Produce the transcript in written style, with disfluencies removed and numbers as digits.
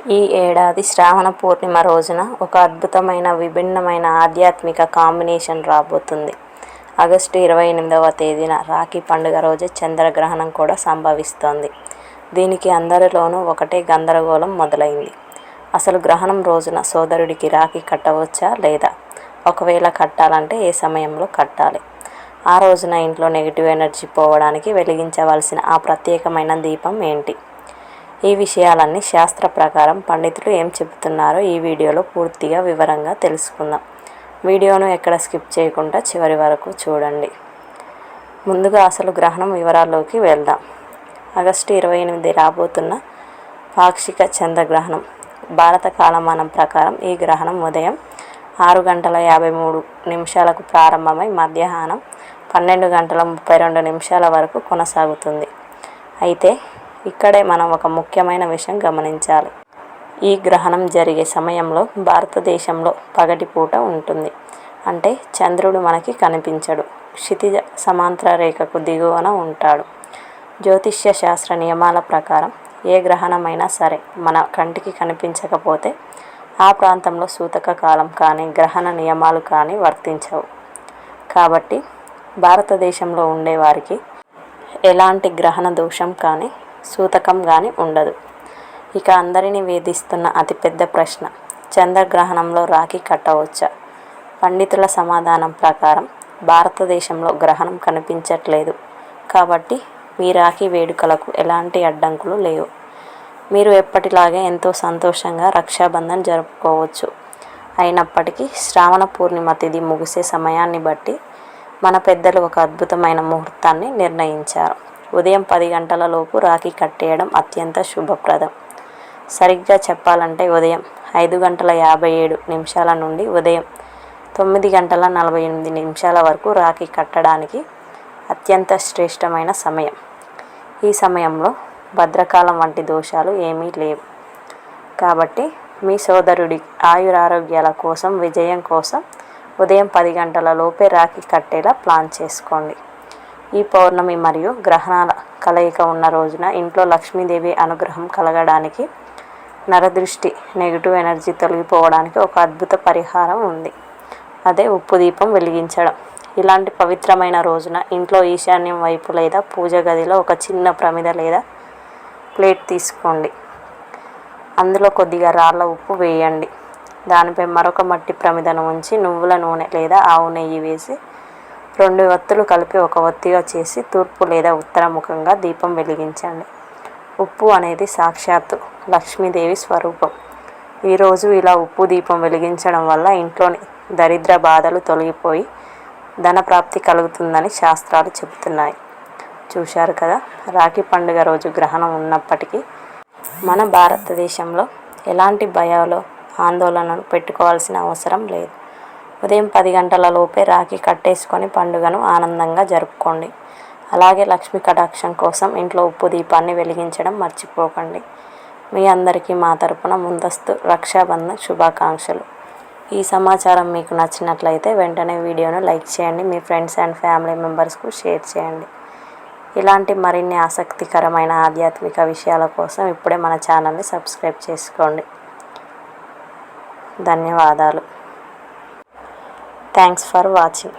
ఈ ఏడాది శ్రావణ పూర్ణిమ రోజున ఒక అద్భుతమైన విభిన్నమైన ఆధ్యాత్మిక కాంబినేషన్ రాబోతుంది. ఆగస్టు 28వ తేదీన రాఖీ పండుగ రోజే చంద్రగ్రహణం కూడా సంభవిస్తోంది. దీనికి అందరిలోనూ ఒకటే గందరగోళం మొదలైంది. అసలు గ్రహణం రోజున సోదరుడికి రాఖీ కట్టవచ్చా లేదా? ఒకవేళ కట్టాలంటే ఏ సమయంలో కట్టాలి? ఆ రోజున ఇంట్లో నెగిటివ్ ఎనర్జీ పోవడానికి వెలిగించవలసిన ఆ ప్రత్యేకమైన దీపం ఏంటి? ఈ విషయాలన్నీ శాస్త్ర ప్రకారం పండితులు ఏం చెబుతున్నారో ఈ వీడియోలో పూర్తిగా వివరంగా తెలుసుకుందాం. వీడియోను ఎక్కడ స్కిప్ చేయకుండా చివరి వరకు చూడండి. ముందుగా అసలు గ్రహణం వివరాల్లోకి వెళ్దాం. ఆగస్టు 28 రాబోతున్న పాక్షిక చంద్రగ్రహణం. భారత కాలమానం ప్రకారం ఈ గ్రహణం ఉదయం 6:53 ప్రారంభమై మధ్యాహ్నం 12:32 వరకు కొనసాగుతుంది. అయితే ఇక్కడే మనం ఒక ముఖ్యమైన విషయం గమనించాలి. ఈ గ్రహణం జరిగే సమయంలో భారతదేశంలో పగటిపూట ఉంటుంది. అంటే చంద్రుడు మనకి కనిపించడు. క్షితిజ సమాంతర రేఖకు దిగువన ఉంటాడు. జ్యోతిష్య శాస్త్ర నియమాల ప్రకారం ఏ గ్రహణమైనా సరే మన కంటికి కనిపించకపోతే ఆ ప్రాంతంలో సూతక కాలం కానీ గ్రహణ నియమాలు కానీ వర్తించవు. కాబట్టి భారతదేశంలో ఉండేవారికి ఎలాంటి గ్రహణ దోషం కానీ సూతకం కానీ ఉండదు. ఇక అందరినీ వేధిస్తున్న అతిపెద్ద ప్రశ్న, చంద్రగ్రహణంలో రాఖీ కట్టవచ్చా? పండితుల సమాధానం ప్రకారం భారతదేశంలో గ్రహణం కనిపించట్లేదు కాబట్టి మీ రాఖీ వేడుకలకు ఎలాంటి అడ్డంకులు లేవు. మీరు ఎప్పటిలాగే ఎంతో సంతోషంగా రక్షాబంధన్ జరుపుకోవచ్చు. అయినప్పటికీ శ్రావణ పూర్ణిమ తిథి ముగిసే సమయాన్ని బట్టి మన పెద్దలు ఒక అద్భుతమైన ముహూర్తాన్ని నిర్ణయించారు. ఉదయం 10 గంటల లోపు రాఖీ కట్టేయడం అత్యంత శుభప్రదం. సరిగ్గా చెప్పాలంటే ఉదయం 5:57 నుండి ఉదయం 9:48 వరకు రాఖీ కట్టడానికి అత్యంత శ్రేష్టమైన సమయం. ఈ సమయంలో భద్రకాలం వంటి దోషాలు ఏమీ లేవు. కాబట్టి మీ సోదరుడి ఆయురారోగ్యాల కోసం, విజయం కోసం ఉదయం 10 గంటల లోపే రాఖీ కట్టేలా ప్లాన్ చేసుకోండి. ఈ పౌర్ణమి మరియు గ్రహణాల కలయిక ఉన్న రోజున ఇంట్లో లక్ష్మీదేవి అనుగ్రహం కలగడానికి, నరదృష్టి నెగిటివ్ ఎనర్జీ తొలగిపోవడానికి ఒక అద్భుత పరిహారం ఉంది. అదే ఉప్పు దీపం వెలిగించడం. ఇలాంటి పవిత్రమైన రోజున ఇంట్లో ఈశాన్యం వైపు లేదా పూజ గదిలో ఒక చిన్న ప్రమిద లేదా ప్లేట్ తీసుకోండి. అందులో కొద్దిగా రాళ్ళ ఉప్పు వేయండి. దానిపై మరొక మట్టి ప్రమిదను ఉంచి నువ్వుల నూనె లేదా ఆవు నెయ్యి వేసి 2 ఒత్తులు కలిపి ఒక ఒత్తిగా చేసి తూర్పు లేదా ఉత్తర ముఖంగా దీపం వెలిగించండి. ఉప్పు అనేది సాక్షాత్తు లక్ష్మీదేవి స్వరూపం. ఈరోజు ఇలా ఉప్పు దీపం వెలిగించడం వల్ల ఇంట్లోని దరిద్ర బాధలు తొలగిపోయి ధనప్రాప్తి కలుగుతుందని శాస్త్రాలు చెబుతున్నాయి. చూశారు కదా, రాఖీ పండుగ రోజు గ్రహణం ఉన్నప్పటికీ మన భారతదేశంలో ఎలాంటి భయాలు ఆందోళనలు పెట్టుకోవాల్సిన అవసరం లేదు. ఉదయం 10 గంటల లోపే రాఖీ కట్టేసుకొని పండుగను ఆనందంగా జరుపుకోండి. అలాగే లక్ష్మీ కటాక్షం కోసం ఇంట్లో ఉప్పు దీపాన్ని వెలిగించడం మర్చిపోకండి. మీ అందరికీ మా తరపున ముందస్తు రక్షాబంధన్ శుభాకాంక్షలు. ఈ సమాచారం మీకు నచ్చినట్లయితే వెంటనే వీడియోను లైక్ చేయండి. మీ ఫ్రెండ్స్ అండ్ ఫ్యామిలీ మెంబర్స్కు షేర్ చేయండి. ఇలాంటి మరిన్ని ఆసక్తికరమైన ఆధ్యాత్మిక విషయాల కోసం ఇప్పుడే మన ఛానల్ని సబ్స్క్రైబ్ చేసుకోండి. ధన్యవాదాలు. Thanks for watching.